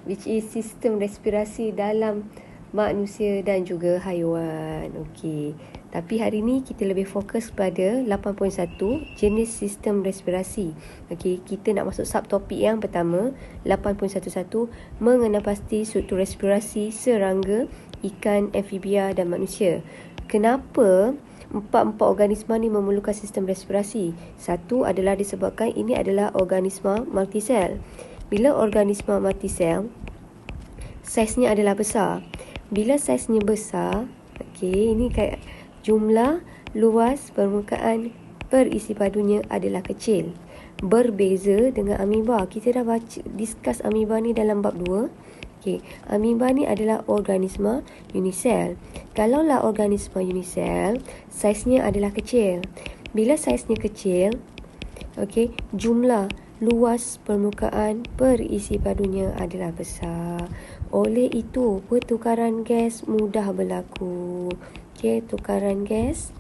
which is sistem respirasi dalam manusia dan juga haiwan. Okey. Tapi hari ni kita lebih fokus pada 8.1 jenis sistem respirasi. Okey, kita nak masuk subtopik yang pertama, 8.11 mengenal pasti struktur respirasi serangga, ikan, amfibia dan manusia. Kenapa empat organisma ni memerlukan sistem respirasi? Satu adalah disebabkan ini adalah organisma multisel. Bila organisma multisel, saiznya adalah besar. Bila saiznya besar, okey, ini kayak jumlah luas permukaan perisi padunya adalah kecil. Berbeza dengan amoeba. Kita dah discuss amoeba ni dalam bab 2. Okey, amoeba ni adalah organisma unisel. Kalaulah organisma unisel, saiznya adalah kecil. Bila saiznya kecil, okey, jumlah luas permukaan perisi padunya adalah besar. Oleh itu, pertukaran gas mudah berlaku. Okey, tukaran gas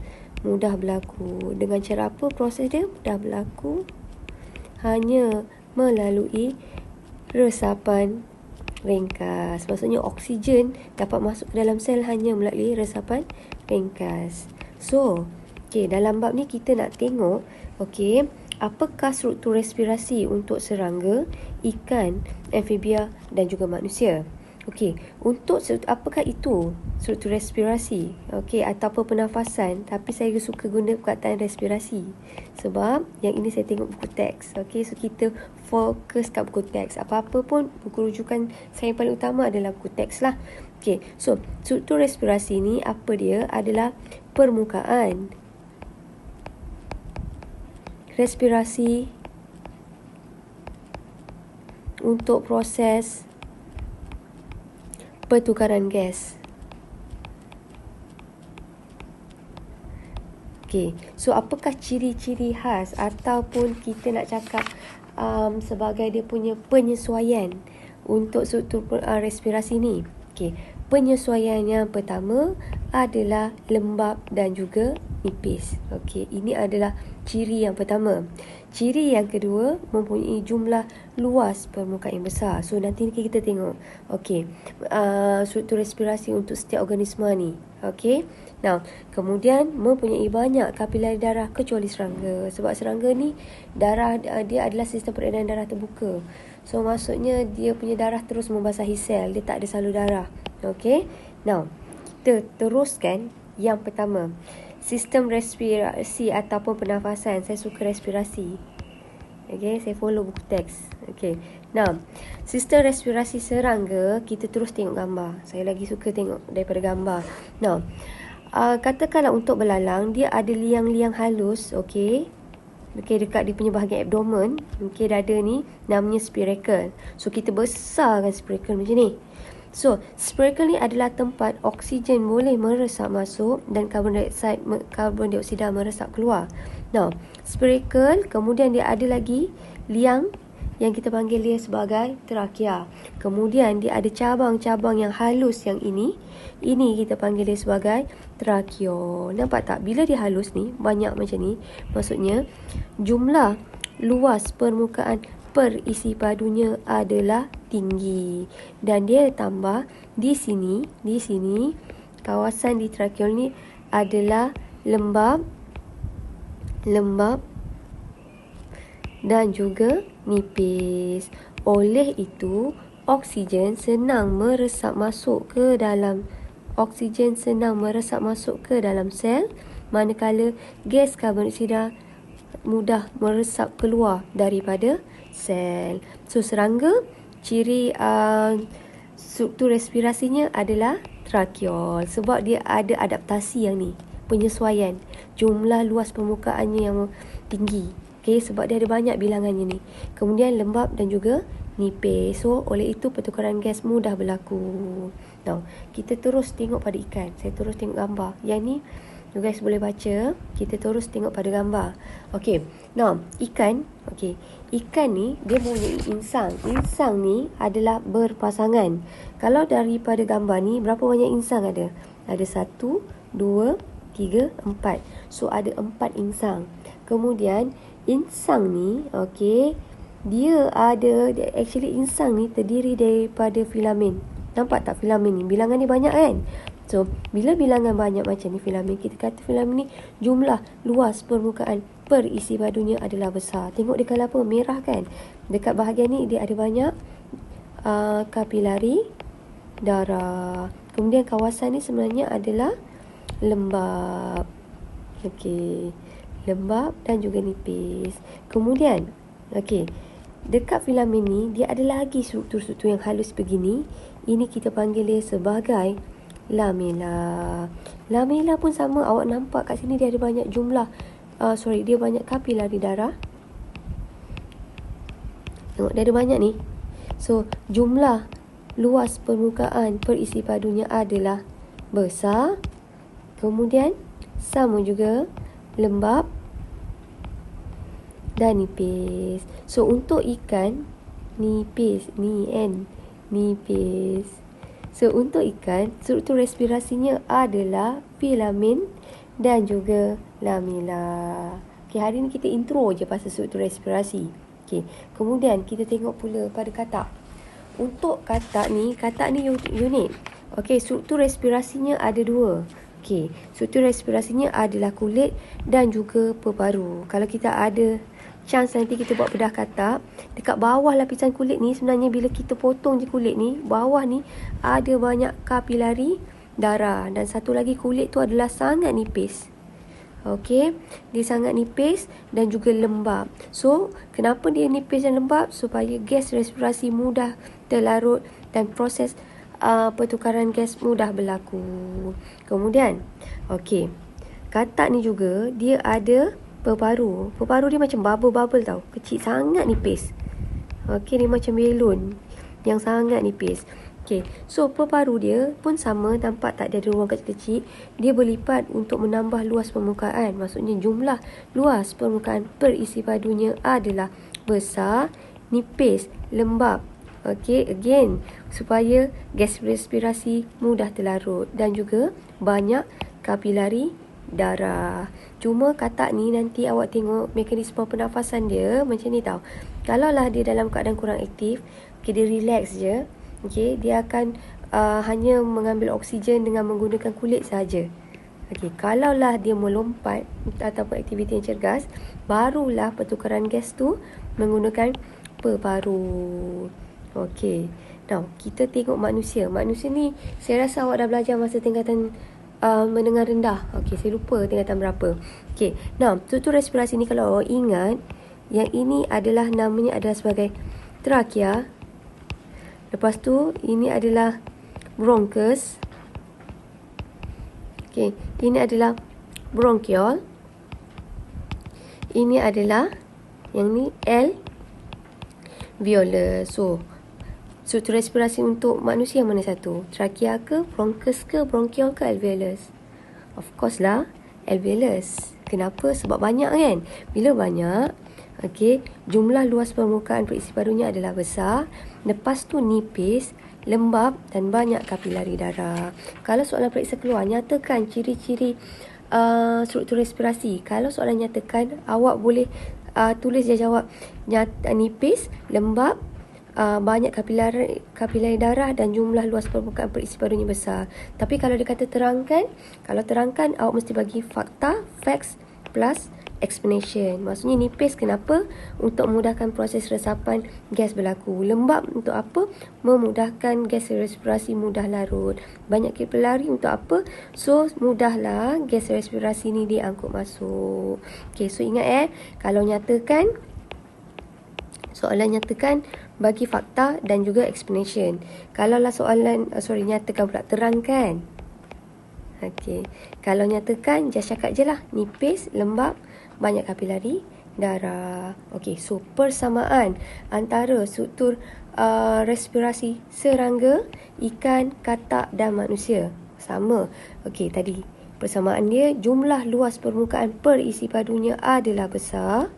mudah berlaku. Dengan cara apa proses dia mudah berlaku? Hanya melalui resapan ringkas. Maksudnya oksigen dapat masuk ke dalam sel hanya melalui resapan ringkas. So, okey, dalam bab ni kita nak tengok, okey, apakah struktur respirasi untuk serangga, ikan, amfibia dan juga manusia. Okey, untuk apakah itu struktur respirasi? Okey, ataupun pernafasan, tapi saya suka guna perkataan respirasi sebab yang ini saya tengok buku teks. Okey, so kita fokus kat buku teks. Apa-apa pun buku rujukan saya yang paling utama adalah buku teks lah. Okey, so struktur respirasi ni apa dia? Adalah permukaan respirasi untuk proses pertukaran gas. Okey, so apakah ciri-ciri khas ataupun kita nak cakap sebagai dia punya penyesuaian untuk struktur respirasi ni? Okey, penyesuaian yang pertama adalah lembab dan juga nipis. Okey, ini adalah ciri yang pertama. Ciri yang kedua, mempunyai jumlah luas permukaan yang besar. So nanti kita tengok, okey, struktur respirasi untuk setiap organisma ni. Okey. Now, kemudian mempunyai banyak kapilari darah kecuali serangga. Sebab serangga ni darah dia adalah sistem peredaran darah terbuka. So maksudnya dia punya darah terus membasahi sel, dia tak ada salur darah. Okey. Now, kita teruskan yang pertama. Sistem respirasi ataupun pernafasan. Saya suka respirasi. Okey, saya follow buku teks. Okey. Now, sistem respirasi serangga, kita terus tengok gambar. Saya lagi suka tengok daripada gambar. Now, katakanlah untuk belalang, dia ada liang-liang halus, okey. Okey, dekat dia punya bahagian abdomen, okey, dada ni namanya spiracle. So kita besarkan spiracle macam ni. So, spiracle ni adalah tempat oksigen boleh meresap masuk dan karbon dioksida meresap keluar. Now, spiracle, kemudian dia ada lagi liang yang kita panggil dia sebagai trakea. Kemudian dia ada cabang-cabang yang halus yang ini kita panggil dia sebagai trakeo. Nampak tak? Bila dia halus ni, banyak macam ni, maksudnya jumlah luas permukaan perisi padunya adalah tinggi. Dan dia tambah di sini kawasan di trakeol ni adalah lembab dan juga nipis. Oleh itu, oksigen senang meresap masuk ke dalam sel, manakala gas karbon dioksida mudah meresap keluar daripada sel. So, serangga, ciri struktur respirasinya adalah trakeol sebab dia ada adaptasi yang ni, penyesuaian jumlah luas permukaannya yang tinggi. Okey, sebab dia ada banyak bilangannya ni. Kemudian lembab dan juga nipis. So, oleh itu pertukaran gas mudah berlaku. Now, kita terus tengok pada ikan. Saya terus tengok gambar. Yang ni, you guys boleh baca. Kita terus tengok pada gambar. Okey. Now, ikan. Okey. Ikan ni, dia mempunyai insang. Insang ni adalah berpasangan. Kalau daripada gambar ni, berapa banyak insang ada? Ada 1, 2, 3, 4. So, ada 4 insang. Kemudian, insang ni, okey, Actually insang ni terdiri daripada filamen. Nampak tak filamen ni? Bilangan ni banyak kan? So, bila bilangan banyak macam ni filamen, kita kata filamen ni jumlah luas permukaan per isi padunya adalah besar. Tengok dia kalau apa? Merah kan? Dekat bahagian ni dia ada banyak kapilari darah. Kemudian kawasan ni sebenarnya adalah lembab. Okey. Lembab dan juga nipis. Kemudian, dekat filamen ni dia ada lagi struktur-struktur yang halus begini. Ini kita panggil dia sebagai lamela. Lamela pun sama. Awak nampak kat sini dia ada banyak dia banyak kapilari darah. Tengok dia ada banyak ni. So, jumlah luas permukaan perisi padunya adalah besar. Kemudian sama juga lembab dan nipis. So, untuk ikan nipis, nipis. So, untuk ikan struktur respirasinya adalah filamen dan juga lamela. Hari ni kita intro je pasal struktur respirasi. Kemudian kita tengok pula pada katak. Untuk katak ni unik. Struktur respirasinya ada dua. Struktur respirasinya adalah kulit dan juga peparu. Kalau kita ada chance nanti kita buat bedah katak, dekat bawah lapisan kulit ni sebenarnya bila kita potong je kulit ni, bawah ni ada banyak kapilari darah. Dan satu lagi, kulit tu adalah sangat nipis. Dia sangat nipis dan juga lembab. So, kenapa dia nipis dan lembab? Supaya gas respirasi mudah terlarut dan proses pertukaran gas mudah berlaku. Kemudian, katak ni juga dia ada peparu. Peparu dia macam bubble-bubble tau. Kecil, sangat nipis. Dia macam belon yang sangat nipis. So peparu dia pun sama. Nampak tak dia ada ruang kecil-kecil? Dia berlipat untuk menambah luas permukaan. Maksudnya jumlah luas permukaan perisi padunya adalah besar, nipis, lembab. Again, supaya gas respirasi mudah terlarut dan juga banyak kapilari darah. Cuma katak ni nanti awak tengok mekanisme pernafasan dia macam ni tau. Kalaulah dia dalam keadaan kurang aktif, dia relax je, dia akan hanya mengambil oksigen dengan menggunakan kulit saja. Kalaulah dia melompat ataupun aktiviti yang cergas, barulah pertukaran gas tu menggunakan peparu. Now kita tengok manusia. Manusia ni saya rasa awak dah belajar masa tingkatan menengah rendah. Saya lupa tingkatan berapa. Now struktur respirasi ni kalau awak ingat, yang ini adalah namanya adalah sebagai trakea. Lepas tu ini adalah bronchus. Ini adalah bronchiol. Ini adalah yang ni alveolus. So, struktur respirasi untuk manusia mana satu? Trakea ke, bronchus ke, bronchiol ke, alveolus? Of course lah, alveolus. Kenapa? Sebab banyak kan? Bila banyak, jumlah luas permukaan perisi padunya adalah besar. Lepas tu nipis, lembab dan banyak kapilari darah. Kalau soalan periksa keluar, nyatakan ciri-ciri struktur respirasi. Kalau soalan nyatakan, awak boleh tulis dia jawab nipis, lembab, banyak kapilari darah dan jumlah luas permukaan perisi padunya besar. Tapi kalau dia kata terangkan, awak mesti bagi fakta, facts plus explanation. Maksudnya nipis kenapa? Untuk memudahkan proses resapan gas berlaku. Lembab untuk apa? Memudahkan gas respirasi mudah larut. Banyak kapilari untuk apa? So mudahlah gas respirasi ni diangkut masuk. So ingat kalau nyatakan, soalan nyatakan bagi fakta dan juga explanation. Kalaulah soalan nyatakan pula terangkan. Kalau nyatakan just cakap je lah nipis, lembab, banyak kapilari darah. So persamaan antara struktur respirasi serangga, ikan, katak dan manusia sama. Tadi persamaan dia jumlah luas permukaan perisi padunya adalah besar.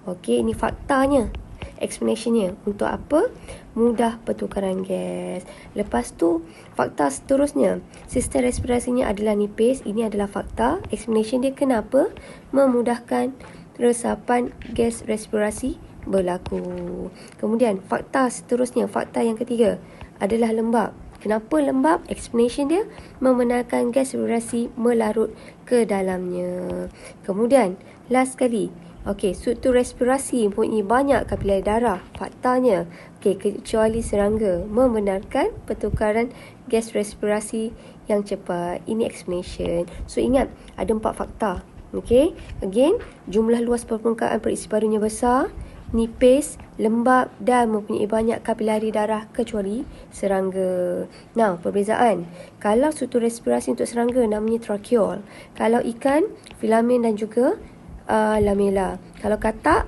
Ini faktanya. Explanationnya untuk apa? Mudah pertukaran gas. Lepas tu fakta seterusnya, sistem respirasinya adalah nipis. Ini adalah fakta. Explanation dia kenapa? Memudahkan resapan gas respirasi berlaku. Kemudian fakta seterusnya, fakta yang ketiga adalah lembab. Kenapa lembab? Explanation dia membenarkan gas respirasi melarut ke dalamnya. Kemudian last sekali, struktur respirasi mempunyai banyak kapilari darah. Faktanya, kecuali serangga, membenarkan pertukaran gas respirasi yang cepat. Ini explanation. So ingat, ada 4 fakta. Again, jumlah luas permukaan perisi parunya besar, nipis, lembab dan mempunyai banyak kapilari darah kecuali serangga. Nah, perbezaan. Kalau struktur respirasi untuk serangga namanya tracheal. Kalau ikan, filamen dan juga lamella. Kalau katak,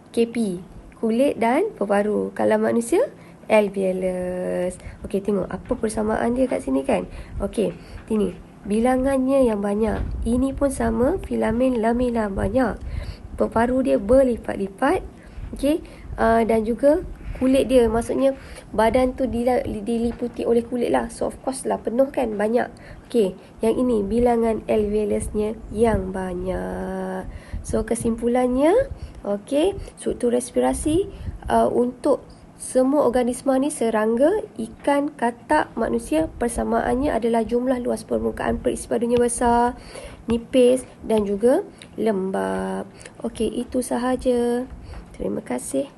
KP, kulit dan peparu. Kalau manusia, alveolus. Tengok apa persamaan dia kat sini kan. Ini bilangannya yang banyak. Ini pun sama, filamen, lamella banyak. Peparu dia berlipat-lipat. Dan juga kulit dia, maksudnya badan tu diliputi oleh kulit lah. So of course lah penuh kan, banyak. Yang ini bilangan alveolusnya yang banyak. So kesimpulannya, struktur respirasi untuk semua organisma ni, serangga, ikan, katak, manusia, persamaannya adalah jumlah luas permukaan perisi parunya besar, nipis dan juga lembab. Itu sahaja. Terima kasih.